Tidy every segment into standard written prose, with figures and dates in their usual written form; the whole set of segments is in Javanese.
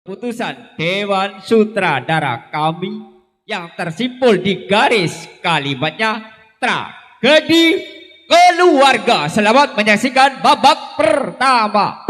Putusan Dewan Sutradara kami yang tersimpul di garis kalimatnya tragedi keluarga. Selamat menyaksikan babak pertama.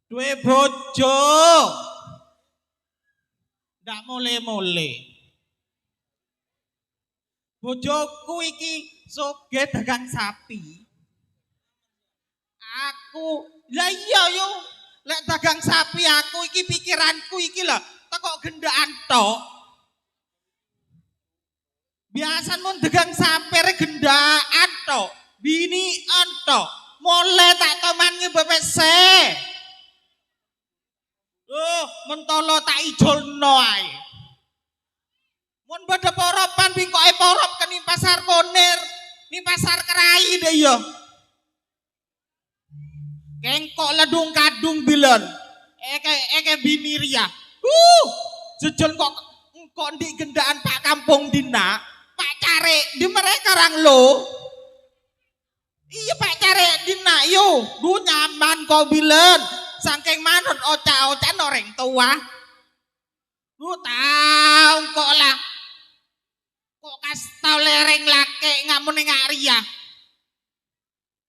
Duwe bojo. Ndak mule-mule. Bojoku iki soge dagang sapi. Aku, lah iya yo, lek dagang sapi aku iki pikiranku iki lho, teko gendaan tok. Biasan mun dagang sapi re gendaan tok, bini tok. Mole tak tomangi BPC. Mentolo tak ijolno ae. Mun pada poropan bingkoke porop ke ning pasar Konir, ning pasar Kerai deh yo. Kengkok ledung kadung bilon. Eke bini ria. Jejel kok di gendaan Pak Kampung Dina, Pak Care di mereka orang lo. Iya Pak Care Dina yo, du nyaman kau bilon. Saking manut oca-oca orang tua. Lu tahu kok lah. Kok kastau lereng lake ngamun ngak ria.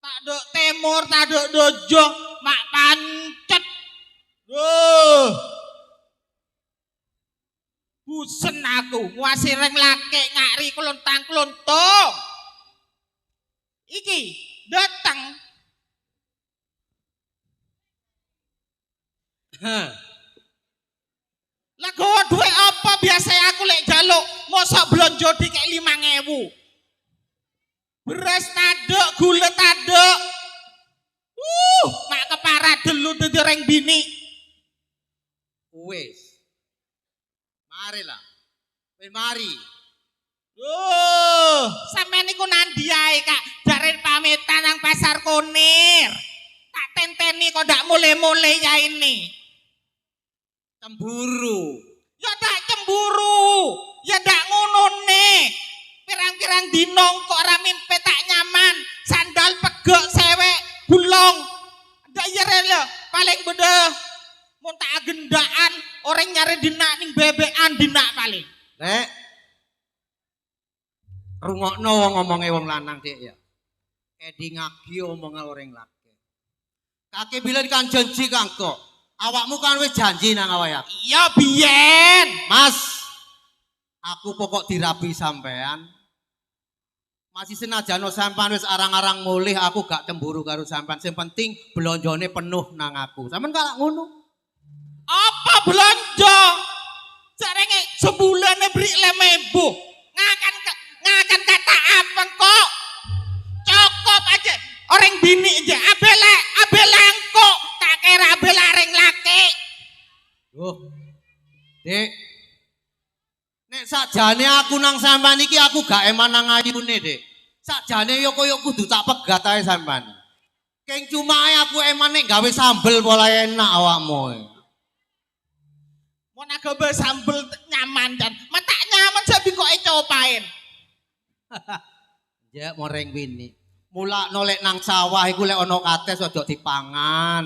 Tak dok temur, tak dok dojo, mak pancet. Busen aku, nguasi reng lake ngari kelontang-kelontung. Iki datang. Lah gowo duwe apa biasa aku lek jaluk mosok blonjo dikek 5.000. Beras taduk, gula taduk. Mak kepara delu dadi reng bini. Wis. Mari lah. Wis mari. Sampeyan niku nandi ae, Kak? Jare pamitan nang pasar Konir. Tak tenteni kok ndak mule-mule ya ini. Cemburu. Ya ndak cemburu. Ya ndak ngono ne. Pirang-pirang dinong kok ora mimpi tak nyaman. Sandal pegok sewek bulong. Ndak yere lho, paling beda mun tak agendaan orang nyari dinak ning bebekan dinak paling. Nek. Rungokno wong ngomonge wong lanang Dik ya. Edi ngagi omongan orang laki. Kakek bilang kan janji kangko. Awakmu kan wis janji nang awake. Iya biyen. Mas, aku pokok dirabi sampean. Masih senajan sampean wis arang-arang mulih aku gak cemburu karo sampean. Sing penting blonjone penuh nang aku. Sampean kalak ngono. Apa belanja? Jarenge sebulane beri 5.000. Ngakan kata apa kok? Cukup aja. Orang bini aja abelangko tak kira abelareng laki. Dik. Nek sakjane aku nang sampean iki aku gak eman nang ayune, Dik. Sakjane yo koyo kudu tak pegat ae sampean. Keng cuma ae aku eman nek gawe sambel pola enak awakmu. Mau naga sambel nyaman dan mata nyaman sabi kok copain. Ya moreng wini. Mula nolek nang sawah iku lek ana kates ojo dipangan.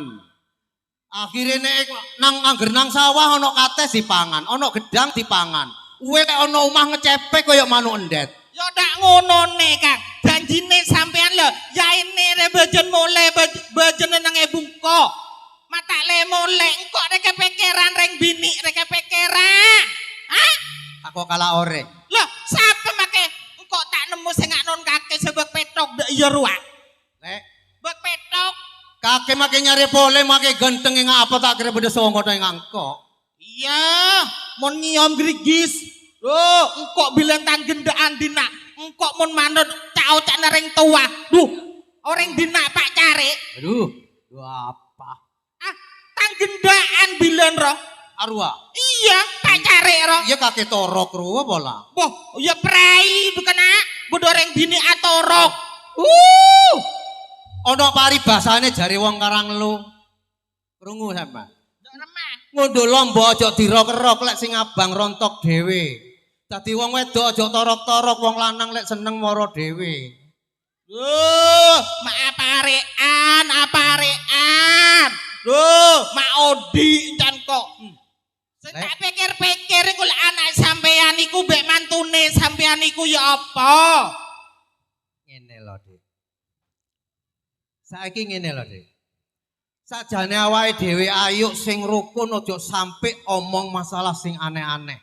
Akhire nek nang angger nang sawah ana kates dipangan, ana gedang dipangan. Uwe lek ana omah ngecepek koyo manuk endet. Ya ndak ngono ne, Kang. Janjine kok kalah ore. Lah, siapa make kok tak nemu sing non kakek sebab petok dek iya ruak. Lek Bek petok. kakek make nyari pole make genteng ngapa tak kira beda songo to ngangkok. Iya, mon nyiom grigis. Loh, engkok bilang tang gendaan dina. Engkok mon manut cao cak nereng tua. Duh, orang dina pak cari. Aduh, apa? Ah, tang gendaan bilang roh. Arwah. Iya, pak cari roh. Iya kakek torok ruwa bola. Boh, ya prai bukan ah. Bodoreng bini atorok. Ono paribasane jare wong karang lu. Krungu sampean. Remah. Ngunduh lomba aja dirok-erok lek sing abang rontok dhewe. Dadi wong wedok aja torok-torok, wong lanang lek seneng moro dhewe. Mak aparean. Duh, mak Odi encan kok. Saya tak pikir-pikir iku lek anak sampean iku mbek mantune sampean iku ya apa? Ngene lho, Dik. Saiki ngene lho, Dik. Sajane awake dhewe ayo sing rukun aja sampe omong masalah sing aneh-aneh.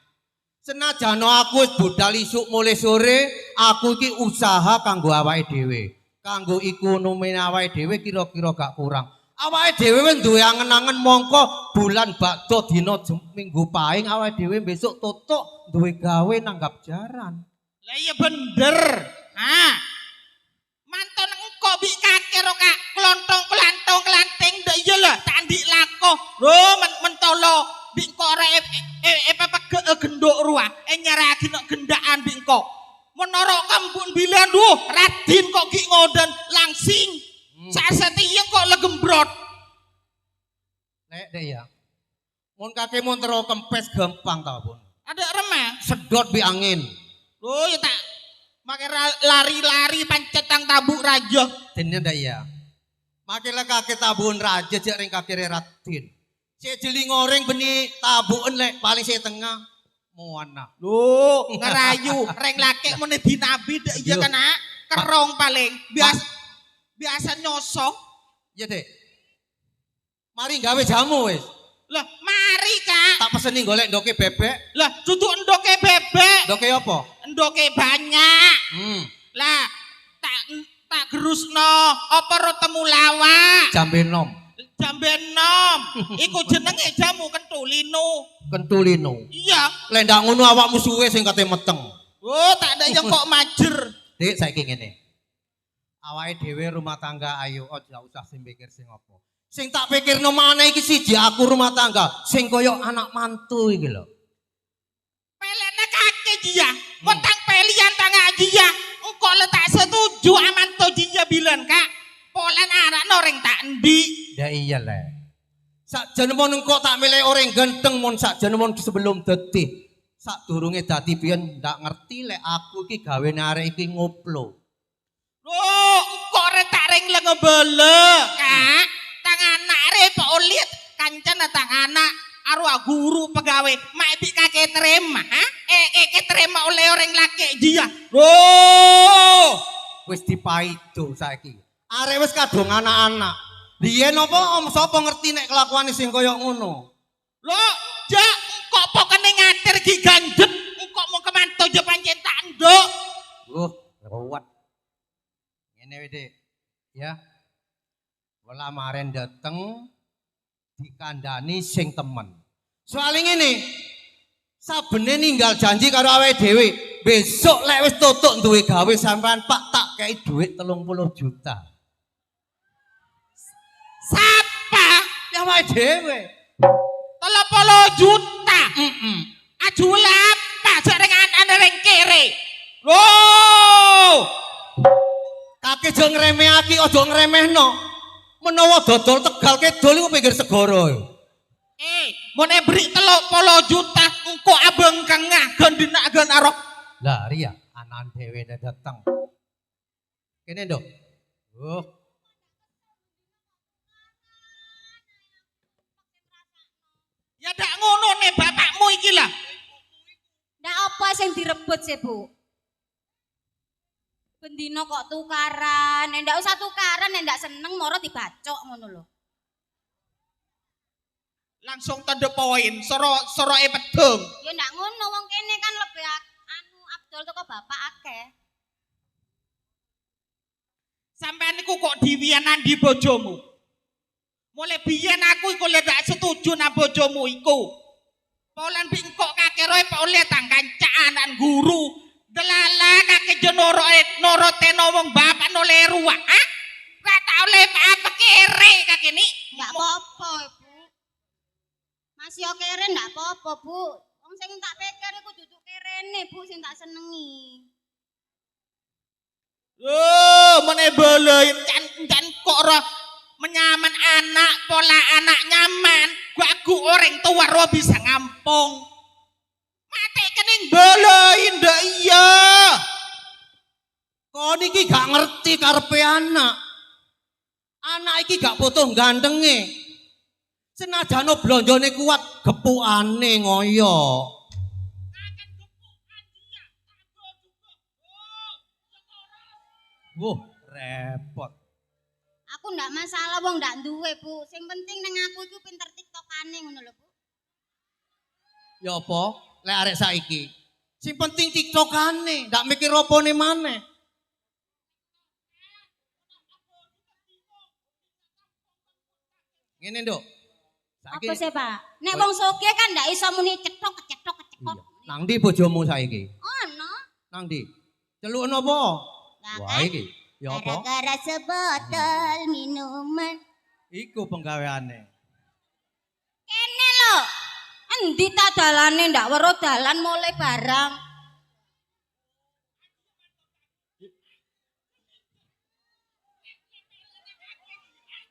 Senajan aku wis budal isuk mulai sore, aku iki usaha kanggo awake dhewe. Kanggo ekonomi awake dhewe kira-kira gak kurang. Awake dhewe wis duwe angen-angen mongko bulan bakdo dina minggu paing awake dhewe besok tutuk duwe gawe nanggap jaran. Lah iya bener. Ha. Manton engko bi kakek ro Kak, klontong kelanting ndak iya lah tak ndik lako. Lho mentolo bi engko arek gendok ruah nyaragi nek gendaan bi engko. Menara kampung bilan duh Radin kok ki ngoden langsing. Sasetiye kok legembrot. Nek Dek ya. Mun kakek mun tero kempes gampang ta, Pun. Ada remeh. Sedot bi angin. Lho ya tak make lari-lari pancetang tabuk raja. Dene ndak ya. Makile kakek tabun raja jek ring kakek Radin. Sik jeli ngoreng beni tabuken lek paling sik tengah muana. Lho, ngerayu reng laki mene dinabi dek iya kan nak kerong paling biasa nyosok. Ya Dek. Mari gawe jamu wis. Lah, mari Kak. Tak peseni golek ndoke bebek. Lah, dudu endoke bebek. Ndoke apa? Endoke banyak. Lah, tak gerusno apa ro temulawak. Jambe nom. Jambe nom. Iku jenenge jamu kentulino. Kentulino. Iya. Lek ndak ngono awakmu suwe sing kate meteng. Oh, tak ada yang kok majer. Dik saiki ngene. Awake dhewe rumah tangga ayo aja usah sing pikir sing apa. Sing tak pikirno maneh iki siji aku rumah tangga sing koyo anak mantu iki lho. Pelene kakek dia. Potang pelian tangga dia. Engko le tak setuju aman to dia bilang Kak. Polen anak noreng tak endi. Ya iya le. Sakjane mon engko tak milih orang ganteng mon sakjane mon sebelum dadi. Sadurunge dadi piyen ndak ngerti lek aku iki gawene arek iki ngoplo. Loh, engko rek tak reng lengebele, Kak. Tang anak rek Pak Ulit kancan tang anak arwah guru pegawai mak bi kakek terima, ha? Terima oleh orang laki dia. Loh, Wis dipaido saiki. Arek wis kadung anak-anak. Biyen apa om sapa ngerti nek kelakuane sing koyo ngono. loh, jak kok pokoknya ngatir ki ganjet, kok mau kemanto je pancen tak nduk. Lewat. Ngene wae, Dik. Ya. Wala maren dateng dikandani sing temen. Soale ngene. Sabene ninggal janji karo awake dhewe, besok lek wis tutuk duwe gawe sampean Pak tak kei dhuwit 30 juta. Siapa? Ya awake dhewe. 30 juta. Ajul apa? Jaringan anda reng kere. Loh, Kakek aja ngremehake, aja ngremehno. Menawa dodol Tegal Kidul iku pinggir segara. Mone beri 30 juta engko abang kengah gendina gen arok. Lah ria anan dhewe dateng. Kene nduk. Ya dak ngono nih bapakmu iki lah. Ndak apa sing direbut sih, Bu? Bendino kok tukaran, ndak usah tukaran, ndak seneng moro dibacok ngono lho. Langsung to the point, soroke pedung. Ya ndak ngono wong kene kan lebih Abdul teko bapak akeh. Sampean niku kok diwiyanan di bojomu. Mulai biyen aku iku lek gak setuju nang bojomu iku. Polan bingkok kakeroe oleh tang kancaan guru. Delala kake norote wong bapak nole ruwak. Ah? Gak tau le apa kere kake ni. Ndak apa-apa, Bu. Masih yo kere ndak apa-apa, Bu. Wong sing tak pikir iku duduk kerene, Bu, sing tak senengi. Oh, mene belein can kok ora menyaman anak, pola anak nyaman. Aku orang tua ro bisa ngampung. Mate kening belein ndak iya. Kok niki gak ngerti karepe anak. Anak iki gak butuh gandenge. Senajan blonjone kuat, gepukane ngoyo. Wah, repot. Aku ndak masalah wong ndak duwe, Bu. Sing penting nang aku iku pinter tiktokane ngono lho, Bu. Ya apa? Lek arek saiki. Sing penting tiktokane, ndak mikir opone maneh. Ngene, Nduk. Apa sih, Pak? Nek wong sugih kan ndak iso muni cetok. Nang ndi bojomu saiki? Ono. Nang ndi? Celukno apa? Lah Wah kan. iki. Ya apa? Gara-gara sebotol minuman. Iku penggaweane. Kene lho. Endi ta dalane ndak weruh dalan mulai barang.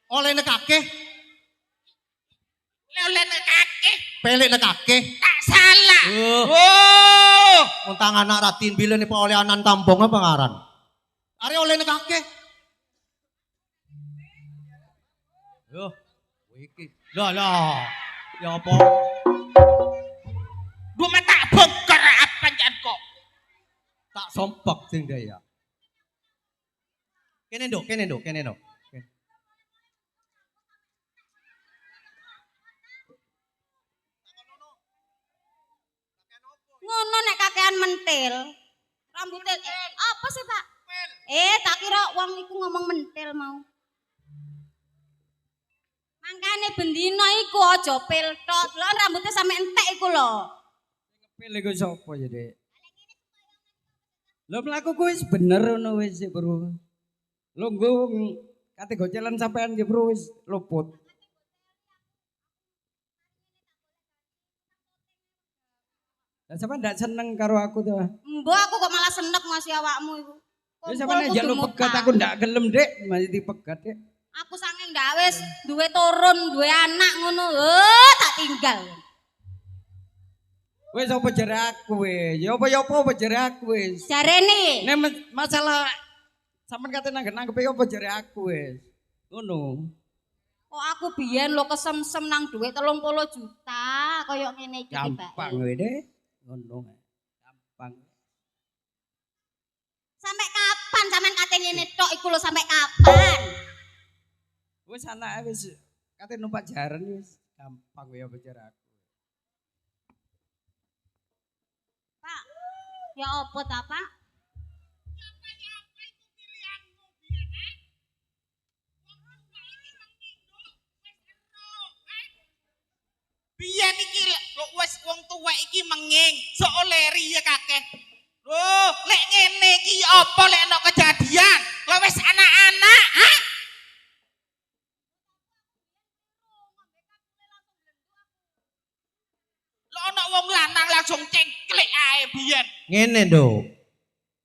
Oleh nekake, Oleh nekake pelek nekake. tak salah. Oh, untang anak ratin bilen apa oleh anan kampung apa ngaran? Are oleh nekake. Yo, iki. Lah. Ya apa? Dua tak bongkar apa jan kok. Tak sompek sing daya. Kene nduk. Ngono nek kakean mentil. Rambutnya apa sih, Pak? Tak kira wong iku ngomong mentil mau. Mangkane bendina iku aja pilthot. Lha rambutnya sampe entek iku lho. Ngepil iku sapa ya, Dek? Lho mlaku ku wis bener ngono wis, Bro. Lho nggo kate gocelan sampean ya, Bro, wis luput. Lah sampean ndak seneng karo aku to. Mbok aku kok malah seneng ngasih awakmu iku. Wis sampean njaluk pegat aku ndak gelem, Dek. Masih dipegat, Dek. Aku saking ndak wis duwe turun, duwe anak ngono. Tak tinggal. Wis apa jare aku wis. Ya apa jare aku wis. Jarene Nek masalah sampean kate nanggen-nanggepe apa jare aku wis. Ngono. kok aku biyen lo kesemsem nang duit 30 juta koyo ngene iki Gampang kowe, Dek. Ngono. Gampang. Sampai kapan sampean kate ngene tok iku lho sampai kapan? Wis anake wis kate numpak jaran wis gampang ya bicara aku. Pak, ya apa ta, Pak? Biyen iki wis wong tuwa iki menging soole riye kakeh. Loh, lek ngene iki apa lek ana kejadian? Lah wis anak-anak, ha? Lah ana wong lanang langsung cengklik ae biyen. Ngene Nduk.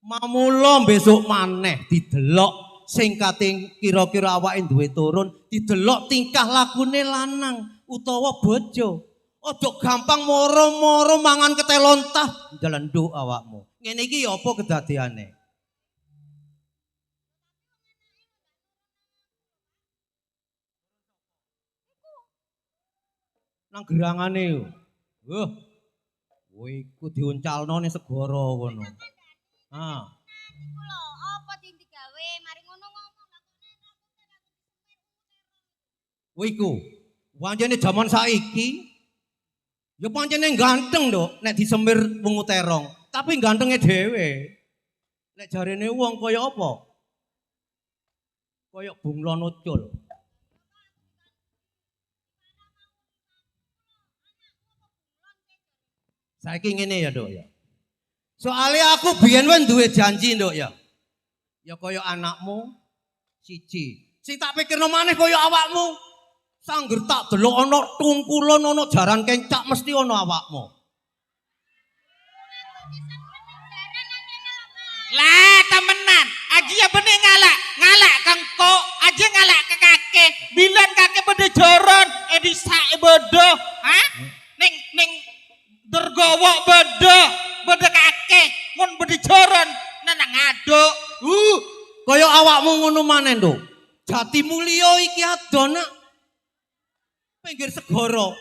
Mamula besok maneh didelok sing kating kira-kira awake duwe turun, didelok tingkah lagune lanang utawa bojo. Ojo gampang moro-moro mangan ketelontah dalan nduk awakmu. Ngene iki ya apa kedadeane? Nang gerangane yo. Kowe iku diuncalno ning segara kono. Ah. Iku lho, apa sing digawe? Mari ngono ngomong Kowe iku Pancene jaman saiki ya pancene ganteng, Nduk, nek disemir wungu terong, tapi gantenge dhewe. Nek jarene wong kaya apa? Kaya bunglon ucul. Saiki ngene ya, Nduk ya. Soalnya aku biyen wis duwe janji, Nduk ya. Ya kaya anakmu siji. Sing tak pikirno maneh kaya awakmu. Sangger tak delok ana tungkulon ana jaran kencak mesti ana awakmu. Lah temenan, aji ya bener ngalak kengko, aji ngalak ke kakek, bilang kakek pada joron, sak bodo, hah? Ning dergowo bodo kakek, mun pada joron, nana ngaduk. Kaya awakmu ngono maneh, Nduk. Jati Mulya iki adona pinggir segara.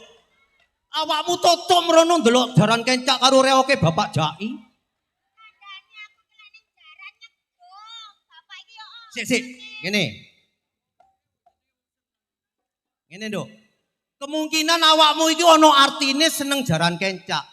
Awakmu tutuk mrono ndelok jaran kencak karo reoke Bapak Jaki. Sik, ngene. Ngene, Nduk. Kemungkinan awakmu iki ana artine seneng jaran kencak.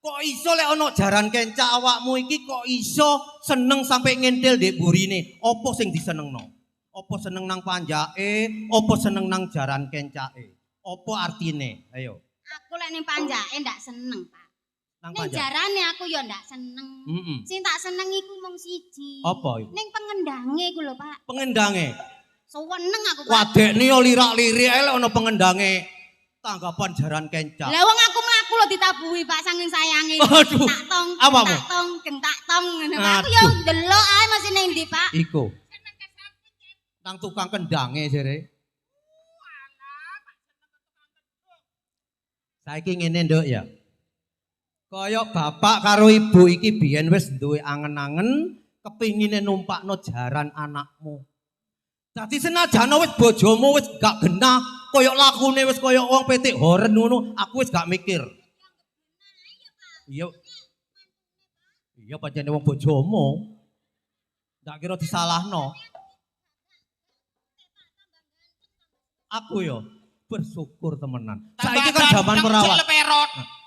Kok iso lek ana jaran kencak awakmu iki kok iso seneng sampai ngentil ndek burine? Apa sing disenengno? Apa seneng nang panjake? Apa seneng nang jaran kencake? Apa artine? Ayo. Aku lek ning panjake ndak seneng, Pak. Nang Ning panjake. jarane aku ya ndak seneng. Sing tak seneng iku mung siji. Apa iku? Ning pengendange iku lho, Pak. Pengendange. Seneng aku, Pak. Wadekne yo lirak-lirik ae lek ana pengendange tanggapan jaran kencak. Lah wong aku mlaku lho ditabuhi, Pak, saking sayange. Aduh. Tak tong, Apamu? tak tong, gentak tong ngono, Pak. Aku Aduh. yo ndelok ae masih ning ndi, Pak. Iku. Nang tukang kendange jere. Saiki ngene, Nduk ya. Kaya bapak karo ibu iki biyen wis duwe angen-angen kepingine numpakno jaran anakmu. Dadi senajan wis bojomu wis gak genah, kaya lakune wis kaya wong petik horen ngono, aku wis gak mikir. Iya. Iya pancene wong bojomu. Ndak kira disalahno. Aku yo bersyukur temenan. Saiki kan zaman perawat.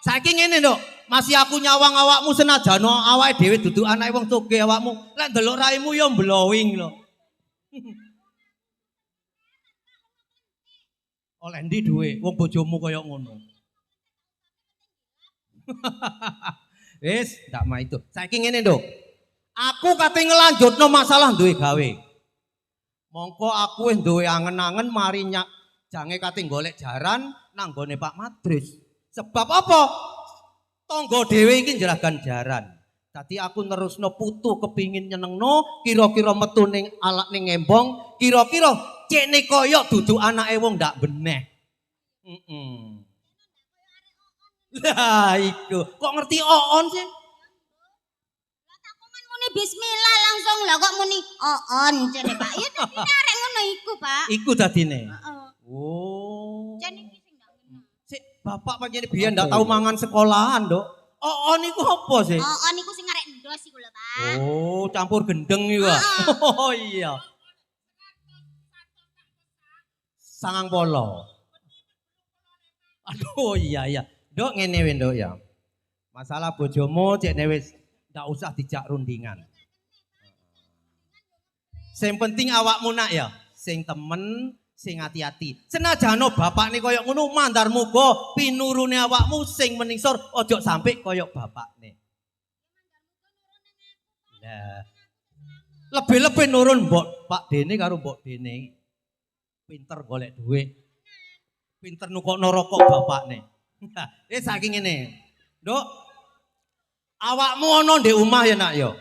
Saiki ngene, Nduk. Masih aku nyawang awakmu senajan awake dhewe dudu anake wong sugih awakmu. Lek ndelok raimu yo blowing lho. Oleh ndi duwe wong bojomu kaya ngono. Wis, ndak mah itu. Saiki ngene, Nduk. Aku kate ngelanjutno masalah duwe gawe. Mongko aku wis duwe angen-angen mari jange kate golek jaran nang gone Pak Madris. Sebab apa? Tangga dhewe iki njeragan jaran. Dadi aku nerusno putu kepingin nyenengno, kira-kira metu ning alak ning embong, kira-kira cekne kaya dudu anake wong ndak beneh. Lah iku, kok ngerti oon sih? Lah tak komen muni bismillah langsung lah kok muni oon jane, Pak. Ya tadi arek ngono iku, Pak. Iku dadine. Heeh. Oh. Jane iki sing ndak kenal. Sik, bapak pancene biyen ndak tau mangan sekolahan, Nduk. Oon iku apa sih? Oon iku sing arek ndos iku lho, Pak. Oh, campur gendeng iku. Oh iya. Sangang polo. Aduh iya iya. Nduk ngene wae, Nduk ya. Masalah bojomu cekne wis ndak usah dijak rundingan. Sing penting awakmu nak ya, sing temen, sing hati-hati. Senajano bapakne koyo ngono mandar muga pinurune awakmu sing meningsor ojo sampe koyo bapakne. Lah. Lebih-lebih nurun mbok Pak Dene karo Mbok Dene. Pinter golek duit. Pinter nukokno rokok bapakne. Saking ngene. Nduk. Awakmu ana ndek omah ya nak ya.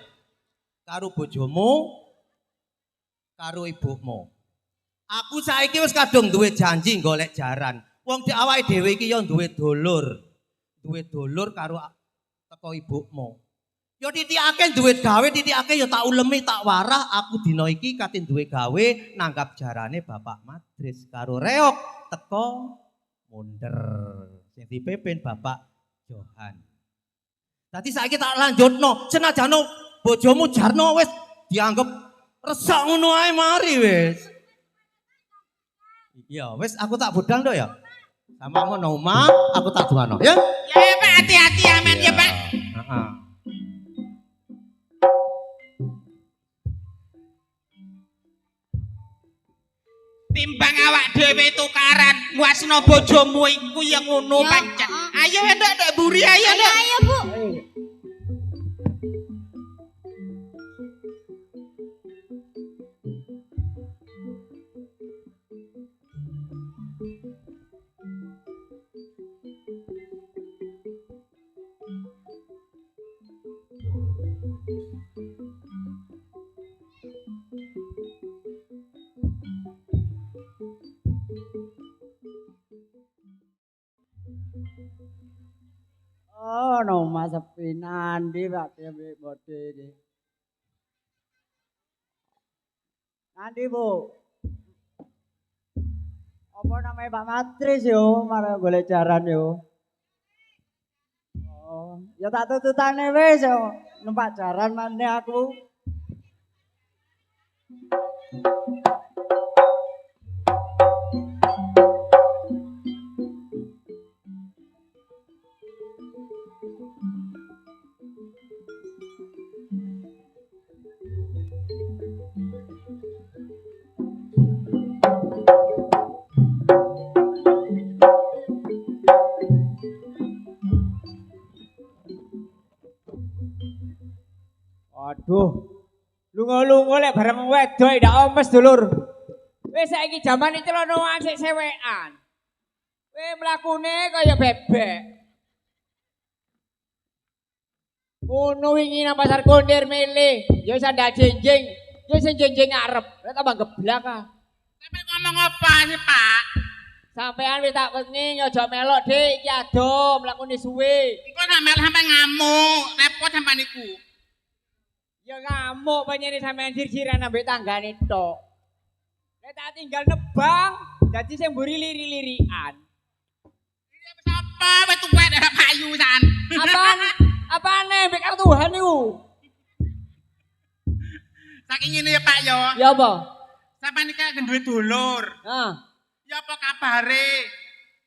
Karo bojomu, karo ibumu. Aku saiki wis kadung duwe janji golek jaran. Wong di awake dhewe iki ya duwe dulur. Duwe dulur karo teko ibumu. Ya titikake duit gawe, titikake ya tak ulemi tak warah. Aku dina iki kate duwe gawe nanggap jarane Bapak Madris karo reok teko munder. Sing dipimpin Bapak Johan. Dadi saiki tak lanjutno, senajan bojomu jarno wis dianggep resak ngono ae mari wis. Iya, wis aku tak budal nduk ya. Sama ngono omah, aku tak duwano ya. Ya Pak, hati-hati aman ya Pak. Heeh. Timbang awak dhewe tukaran wasna bojomu iku ya ngono Ya, pancen. heeh. Ayo nduk buri ayo Ayo, nduk. ayo Bu. Oh, no mas sepi nandi Pak Dewi bode iki. Nandi Bu. Apa namanya Pak Matris yo, marah golek jaran yo. Oh, ya tak tututane wis yo. Numpak jaran maneh aku. Waduh. Lunga-lunga lek bareng wedok ndak omes dulur. Wis saiki jaman iki celana sik sewekan. Kowe mlakune kaya bebek. Ngono wingi nang pasar Kondir milih, ya sandal jenjing, ya sing jenjing ngarep, lek tambah geblak ah. Sampe ngomong apa sih Pak? Sampean wis tak wengi aja melok Dik, iki ado mlakune suwe. Engko sampe sampe ngamuk, repot sampean niku. Ya ngamuk penyene sampean sir-siran ambek tanggane tok. Lek tak tinggal nebang, dadi sing mburi liri-lirian. Sapa wis tuwek nek payu san. Apaan? Apane mbek karo Tuhan niku? Saking ngene ya Pak yo. Ya apa? Sampeyan iki kan duwe dulur. Nah. Ya apa kabare?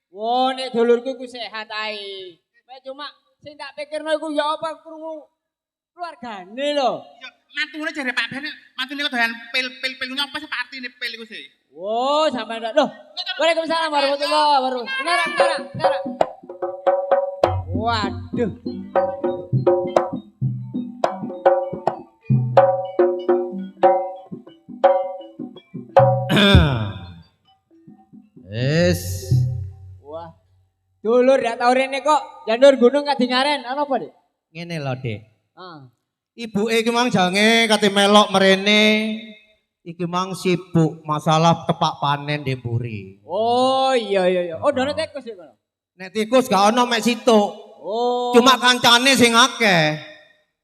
Wo nek dulurku iku sehat ae. Mek cuma sing tak pikirno iku ya apa krungu keluargane lho. Ya mantune jare Pak Ben, mantune kok doyan pil nyapa sih Pak artine pil iku sih. Wo sampean ndak. Loh. Waalaikumsalam warahmatullahi wabarakatuh. Benar. Waduh. Wis. Wah. Dulur ndak tau rene kok. Janur gunung kadingaren. Ana apa, Dik? Ngene lho, Dik. Ah. Ibuke iki mang jange kate melok merene. Iki mang sibuk masalah tepak panen di mburi. Oh iya. Oh dene tikus iki kono. Nek tikus gak ono mek situ. Oh. Cuma kancane sing akeh.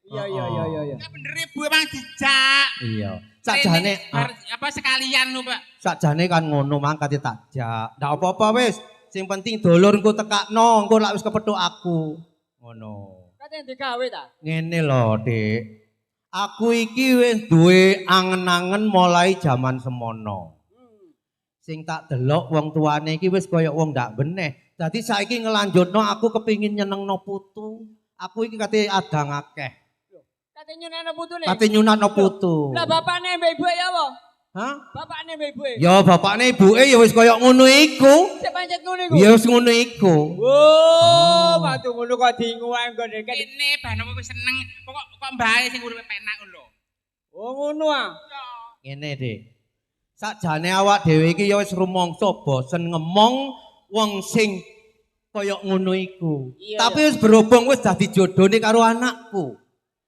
Iya. Ya bener Ibu emang dijak. Iya. Sakjane Apa sekalian lho Pak. sakjane kan ngono mang kate takjak. Ndak apa-apa wis. Sing penting dulur engko tekakno, engko lak wis kepethuk aku. Ngono. Katanya digawe ta? Ngene lho, Dik. Aku iki wis duwe angen-angen mulai zaman semono. Sing tak delok wong tuane iki wis kaya wong ndak beneh. Dadi saiki ngelanjutno aku kepingin nyenengno putu. Aku iki kate adang akeh. Katanya nyunana putune. Kate nyunatno putu. Lah bapakne mbek ibuke ya apa? Hah? Bapakne mbek ibuke. Ya bapakne ibuke ya wis kaya ngono iku. Sik pancet ngono iku. Ya wis ngono iku. Oh, batu ngono kok dingu ae engko deket. Ini banomu wis seneng kok mbae sing uripe penak lho. Oh ngono ah. Ngene, Dik. Sakjane awak dhewe iki ya wis rumangsa bosen ngemong wong sing kaya ngono iku. Iya, Tapi wis berhubung wis dadi jodone karo anakku.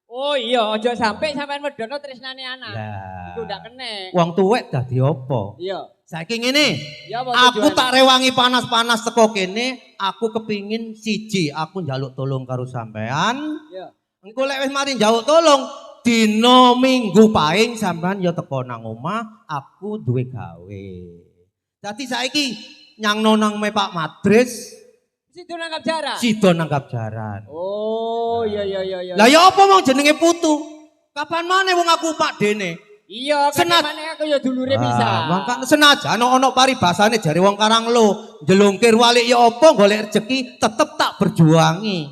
Oh iya, aja sampe sampean medono tresnane anak. Lah. Iku ndak kene. Wong tuwek dadi apa? Iya. Saiki ngene, Ya apa aku tujuan? tak rewangi panas-panas teko kene, aku kepingin siji, aku njaluk tolong karo sampean. Iya. Engko lek wis mari njaluk tolong, dina Minggu paing sampean ya teko nang omah, aku duwe gawe. Dadi saiki nyangno nang me Pak Madris, Situ nangkap jarak. sida nanggap jaran. Oh iya. Lah ya apa wong jenenge putu? Kapan maneh wong aku Pak Dene? Iya, kadang aku ya dulure bisa. Mangkane senajan ono paribasane jare wong Karanglo, jelungkir walik ya apa golek rezeki tetep tak berjuangi.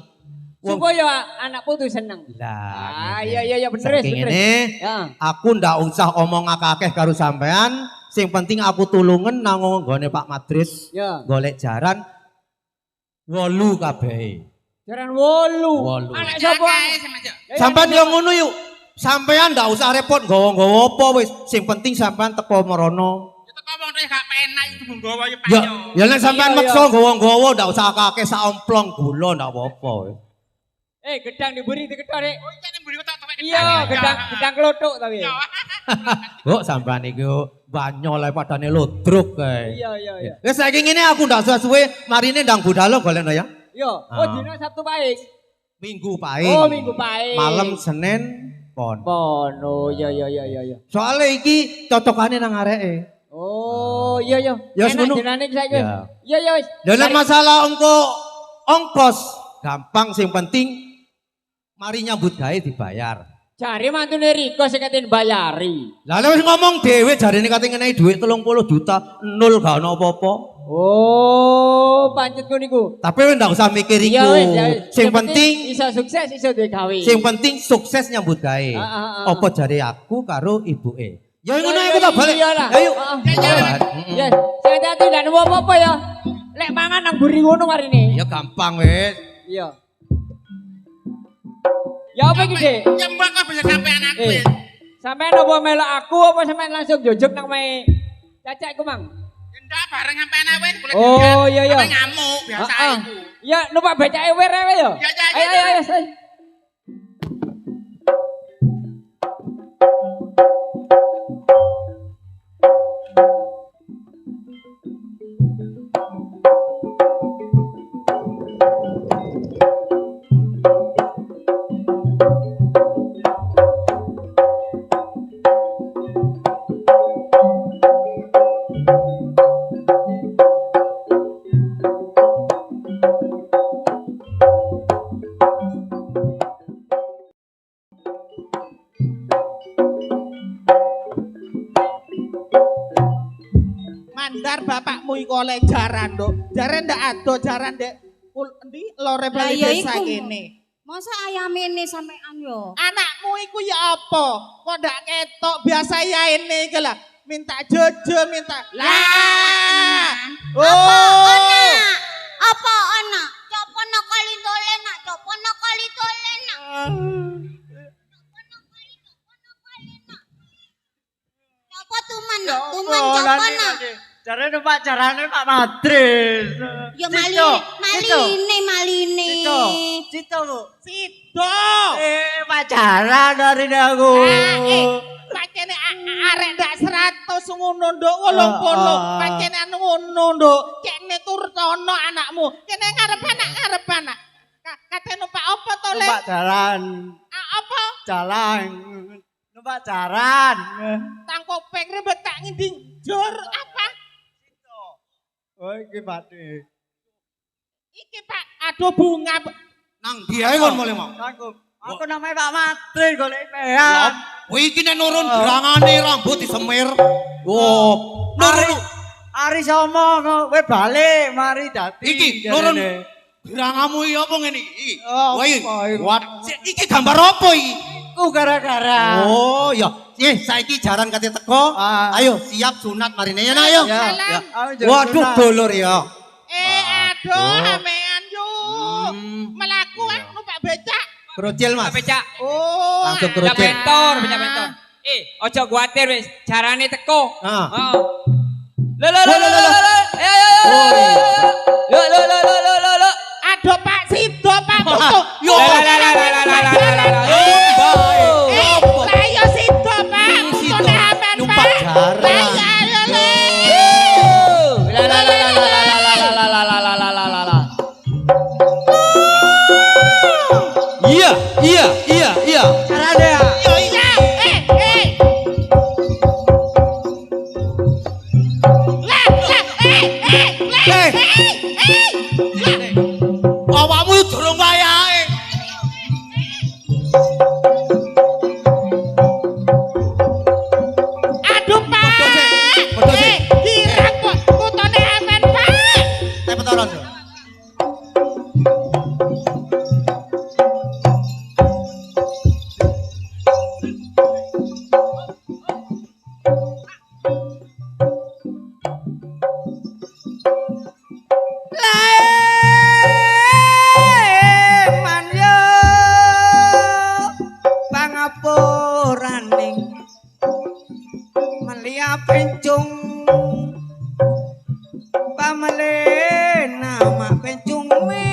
Supaya anak putu seneng. Lah. Iya bener wis Saking bener. ngene, Ya. aku ndak usah omong akeh karo sampean, sing penting aku tulungen nang nggone Pak Madris Ya. golek jaran 8 kabeh. Jaran 8. Wolu. Anak sapa? Sampean yo ngono yuk. Sampean ndak usah repot nggawa-nggawa apa wis, sing penting sampean teko merono. Teko wong gak penak itu nggawa ya Pak Ya, yo. ya nek sampean Iya, maksa nggawa-nggawa ndak usah akeh sak omplong gula ndak apa-apa. Gedang diberi diketok rek. Oh, iki mburi kok tak Iya, gedang klothok tapi. Kok sampean iki banyo le padane lodruk kae. Iya. Wis saiki ngene aku ndak suwe marine ndang budalo golekno ya. Yo, dina Sabtu Pahing. Minggu Pahing. Oh, Minggu Pahing. Malam Senin pon. Pon. Oh, iya. Soale iki cocokane nang areke. Oh, iya. Ya, wis Enak ngono. jenane iki saiki. Ya. Iya wis. Lha nek masalah ongkos gampang sing penting mari nyambut gawe dibayar. Jare mantune Riko sing katen bayari. Lah wis ngomong dhewe jarene kate ngenehi dhuwit 30 juta nol gak ono apa-apa. Oh, pancet ku niku. Tapi ndak usah mikir iku. Iya wis, ya wis. Sing Yang penting iso sukses iso duwe gawe. sing penting sukses nyambut gawe. Apa jare aku karo ibuke. Ya ngono aku tak balik. Iyalah. Ayo. Ya, saya hati ndak nemu apa-apa ya. Lek mangan nang buri ngono marine. Ya gampang wis. Iya. Ya apa iki, Dik? Ya mbak kok bisa sampean aku ya. Sampean apa melok aku apa sampean langsung jojok nang mae cacakku, Mang? Ndak bareng sampean ae wis boleh. Oh, iya. Ngamuk biasa Heeh. iku. Ya, numpak becake wer ae ya. Ya, ya, Ayo. Say. Mandar bapakmu iku oleh jaran, Nduk. Jaran ndak ado, jaran ndek endi lore Lah bali ya desa iku. kene. Masa ayam ini sampean yo? Anakmu iku ya apa? Kok ndak ketok biasa ya ini iki lah. Minta jojo, minta. Lah. Apa Oh. anak? Apa anak? Copono kali tole nak, copono kali tole nak. Copo tuman nak, tuman copono. Jarane Pak jarane Pak Madris. Ya Cito, maline. Cito Bu. Sido. Pacaran hari ini aku. Pancene arek ndak 100 ngono nduk 80. Pancene anu ngono nduk. Kene turtono anakmu. Kene ngarep anak. Kate numpak apa to, Le? Numpak jalan. Apa? Jalan. Numpak jalan. Tangkopeng ribet tak nginding. Jur apa? Oh iki Pak De. Iki Pak, aduh bunga. Nang dia kon mulai mau. Aku namanya Pak Madris golek pean. Kuwi iki nek nurun gerangane rambut disemir. Wo, nurun Ari somo kowe balik mari dadi. iki nurun gerangamu iki apa ngene iki? Oh, Wah, apa iku? what? Iki gambar apa iki? Ku gara-gara. Oh, ya. Saiki jaran kate teko. Ayo siap sunat marine ya, ayo. Ya. Waduh, dolur ya. Aduh, amean yuk. Melaku numpak becak. Kerocil, Mas. Becak. Oh. Langsung Becak kerocil. bentor. Ojo kuwatir wis, jarane teko. Heeh. Heeh. Lo. Lo. Aduh Pak Sido, Pak Tutu. Yo. Lah yo Sido, Pak. Tutune aman, Numpak Pak. jaran. Lah ya le. Iya. Carane ya. Yo iya. Awakmu durung wayahe. ya pencung pamale nama pencung mirane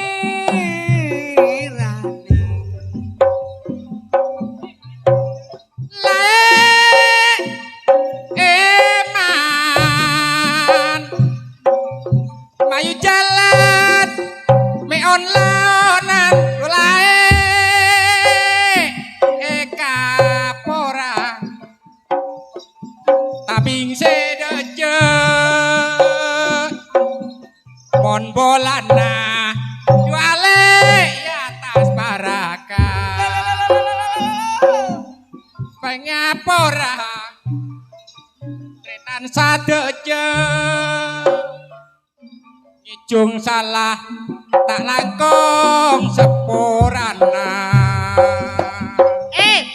Eman Mayu jalan Me on laonan Lae Kapora Tabing sedeje Mon bolana Juale atas baraka Pengapora Renan sadeje Ngijung salah Tak langkong sepurana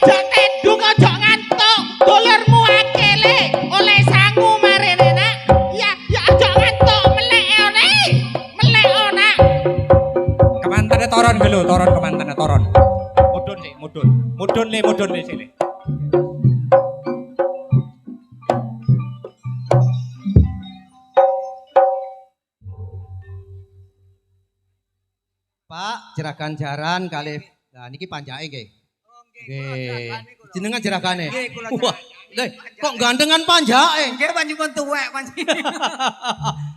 Jote dungo jok ngantuk dulurmu akele oleh sangu marene nak ya jok ngantuk melek ona Kemantane toron gelo toron kemantane toron mudun le sini Pak, jeragan jaran kali. Nah, niki panjake nggih. Nggih. Jenengan jeragane. Wah, nggih, kok gandengan panjake? nggih panjenengan tuwek panjenengan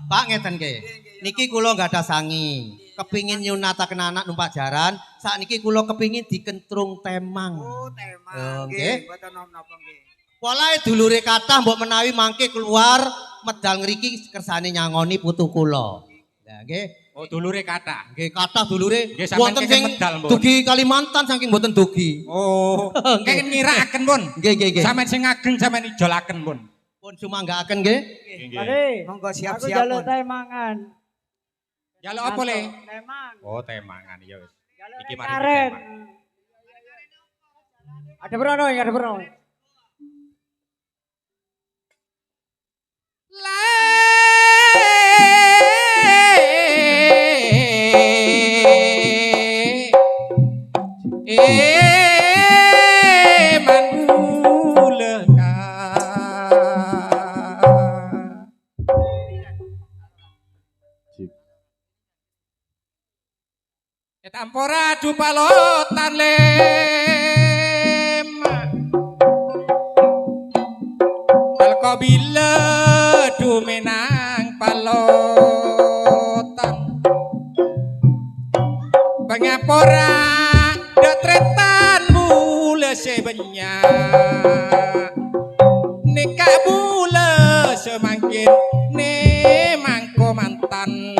Pak ngeten nggih. Niki kula nggak ada sangi. Kepingin nyunataken anak numpak jaran, saat niki kula kepingin dikentrung temang. oh tema Nggih. mboten napa nggih Polahe dulure kathah mbok menawi mangke keluar medal ngriki kersane nyangoni putu kula. Lah nggih. Oh dulure kata Nggih kathah dulure Nggih, sampean wonten kenging sing medal, Mbon. dugi Kalimantan saking mboten dugi. Oh Kayak ngiraaken pun Nggih nggih nggih. Sampeyan sing ageng sampeyan ijolaken pun Pun sumanggaaken nggih. monggo Aku siap-siap jaluk pun teh mangan. Jaluk apa le? Temang. Oh temangan ya wis Jaluk Iki teh mari karen. temang. Ada berono, ada berono. Tampora du palotan lem Talko bila du menang palotan Pengapora detretan mula sebanyak Nikah mula semangkin ne mangko mantan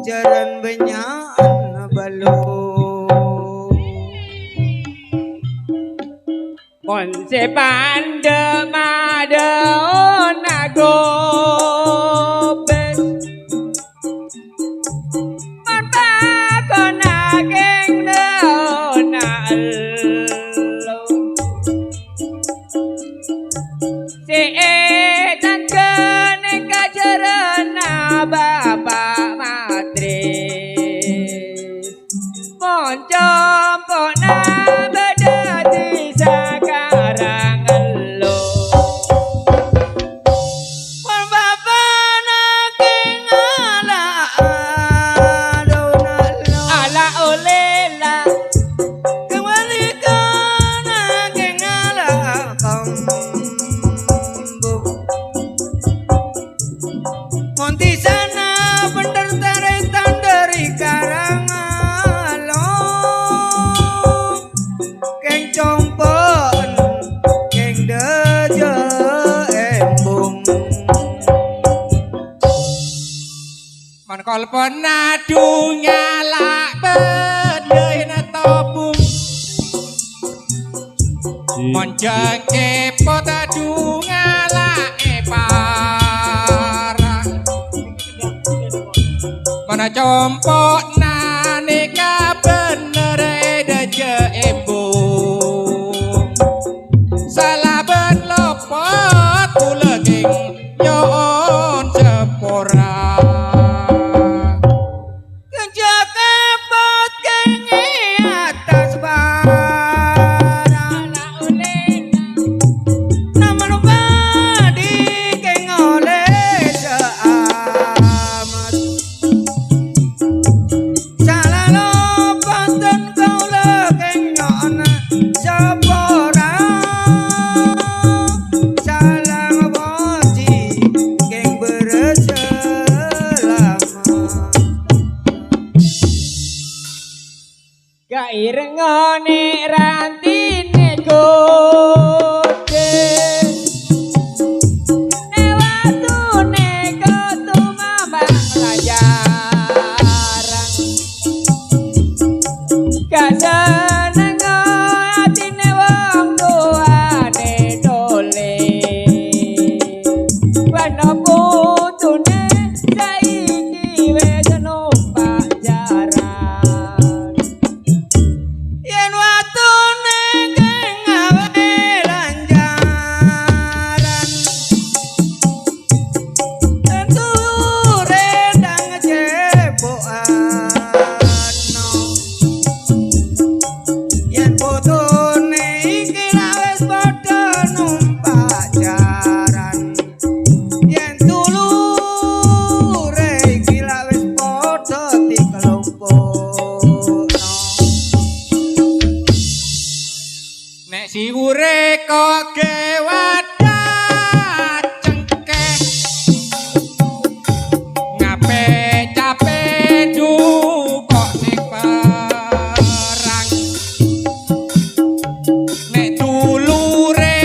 jaran benyan balung Monse pande madona gobes Mata kona geng nona lo Se edan kene kajarana bapak matris Moncom na bedati sakarang lo Wal bapak naking ala adonalo ala olela kembalikan naking ala kambuk Monti sana bener taretan dari Karangalong Keng compon Keng deje embung Mon kolpon nadu nyala bedai na tobung Mon jengke potadu nyala para mana compok nane ka bener deje embung salah ben lopot kuleging nyon sepora kenjaka pot kenge atas barang ala ulena namun badi keng oleh seamat salah lopot dan kau legeng nyon sepora salah ngeboci keng berselamat kairengone rantine gode ewatune ketumambang layaran kaseneng atine wong tuane dole wana putune saiki wis numpak jaran yen watune keng gawe lanjaran tenture dang jeboano yen putune iki ra wis padha numpak jaran yen dulure iki ra wis padha dikelompokno nek siwure kok kewadah cengkeh ngape cape du kok sing perang nek dulure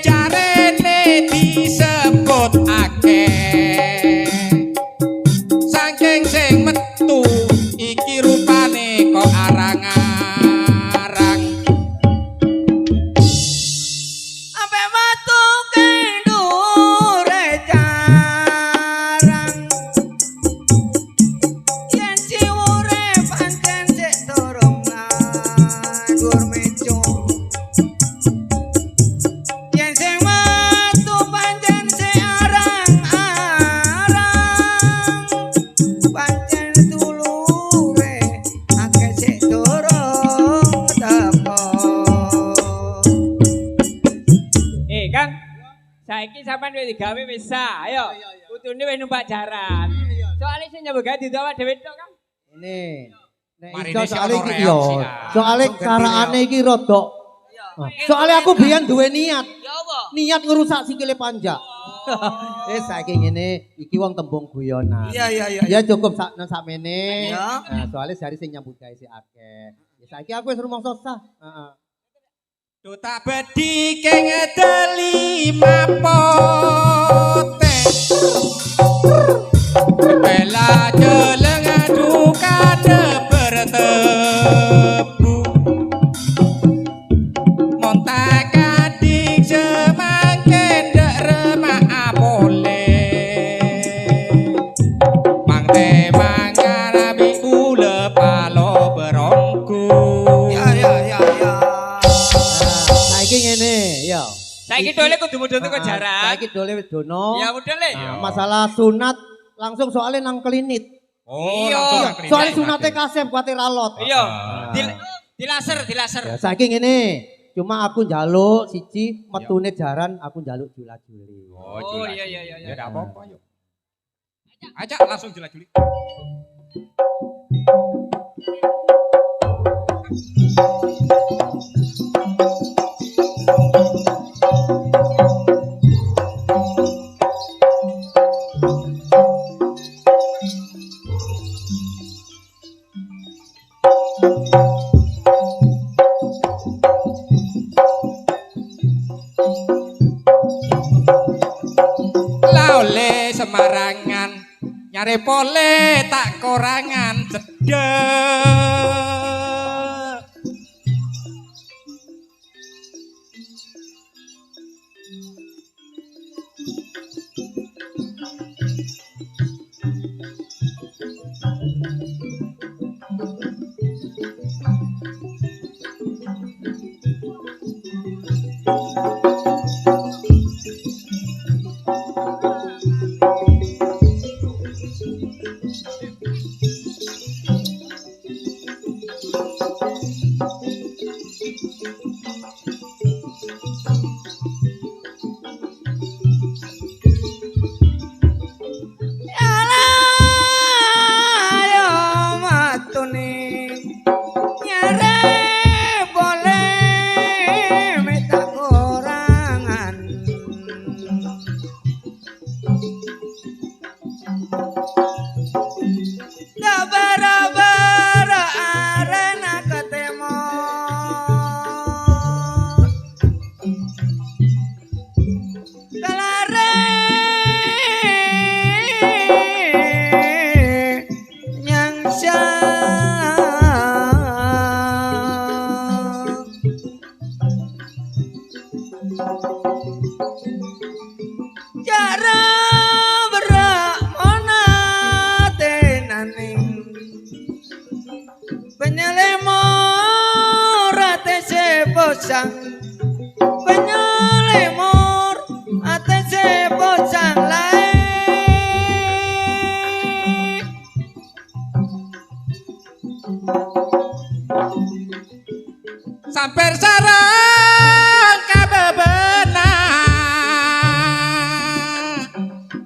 jarene disebut akeh saking sing metu iki rupane kok arang-arang ampe metu keng dure jarang yen siwure pancen sik durung nganggur mecu yen sing metu pancen sik arang-arang pancen dulure akeh sik durung teko Kang saiki sampean wis digawe wis sah ayo putune wis numpak jaran soalnya sing nyambut gawe didawa dhewe tok Kang Ini. Nek Marine iso sih soalnya ono iki yo. reaksi, ah. Soalnya karakane iki rodok. Soalnya aku biyen duwe niat. Niat ngerusak sikile panja. Saiki ngene, iki wong tembung guyonan. Iya. Ya cukup sakmene. Iya. Nah, soalnya sehari sing nyambut gawe sik akeh. Ya saiki aku wis rumangsa sah. Heeh. Duta bedi keng delima pote bela jeleng dukane bertebu montak adik semangken dek remak apole mang te mangarabi ule palo berongku Ya. Saiki ngene, ya. saiki dole kudu mudhun teko jaran Saiki dole wis dono. ya mudhun le Nah, masalah sunat langsung soalnya nang klinik. Oh, Iya, soalnya sunatnya kasep kuatir alot. iya dilaser Ya, saiki ngene, cuma aku njaluk siji metune jaran aku njaluk jula-juli. oh iya Ya enggak apa-apa yuk. Ajak langsung jula-juli. laole semarangan nyare pole tak korangan cedek Cara berak mana tenaning penyelemor ate sebosang penyelemor ate sebosang lae Samper sarang kabebenah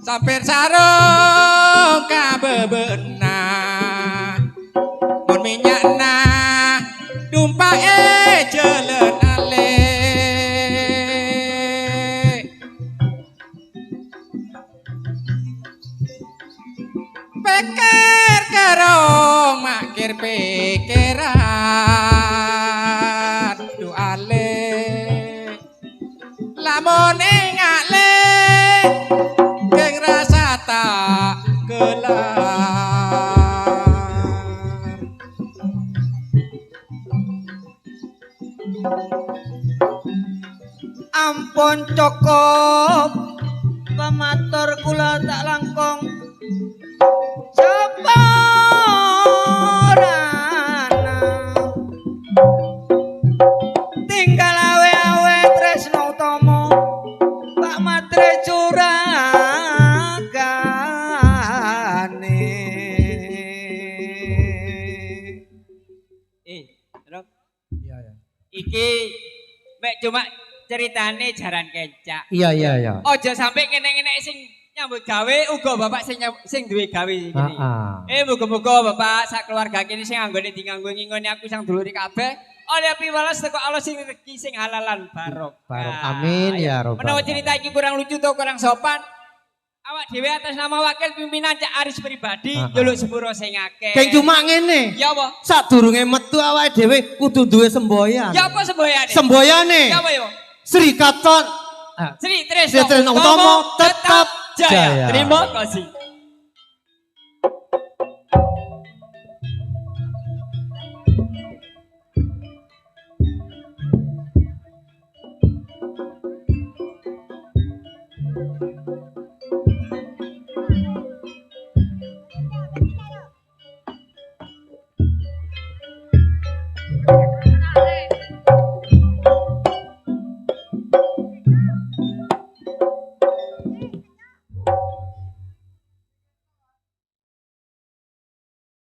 Samper sarang kabebenah Mun minyakna dumpae jelen ale Peker kerong makir pikiran du ale lamun ingale keng rasa tak kelar ampun cukup pematur kula tak langkung seporana tinggal awe-awe tresno utama Pak Matre curagane Rok Iya ya. iki mek cuma ceritane jaran kencak Iya iya iya. Ojo sampai ngene-ngene sing nyambut gawe uga bapak sing duwe gawe iki. Muga-muga bapak sak keluarga kene sing anggone dinganggo ngingoni aku sang duluri kabeh oleh piwales teko Allah sing rezeki sing halalan barokah. Amin ya robbal. Menawa cerita iki kurang lucu atau kurang sopan, awak dhewe atas nama wakil pimpinan Cak Aris pribadi njuluk sepuro sing akeh. Keng cuma ngene. Ya apa? Sadurunge metu awake dhewe kudu duwe semboyan. Ya apa semboyane? Semboyane. Ya apa yo? Sri Katon Sri Tresno Utama tetap jaya. jaya. Terima kasih.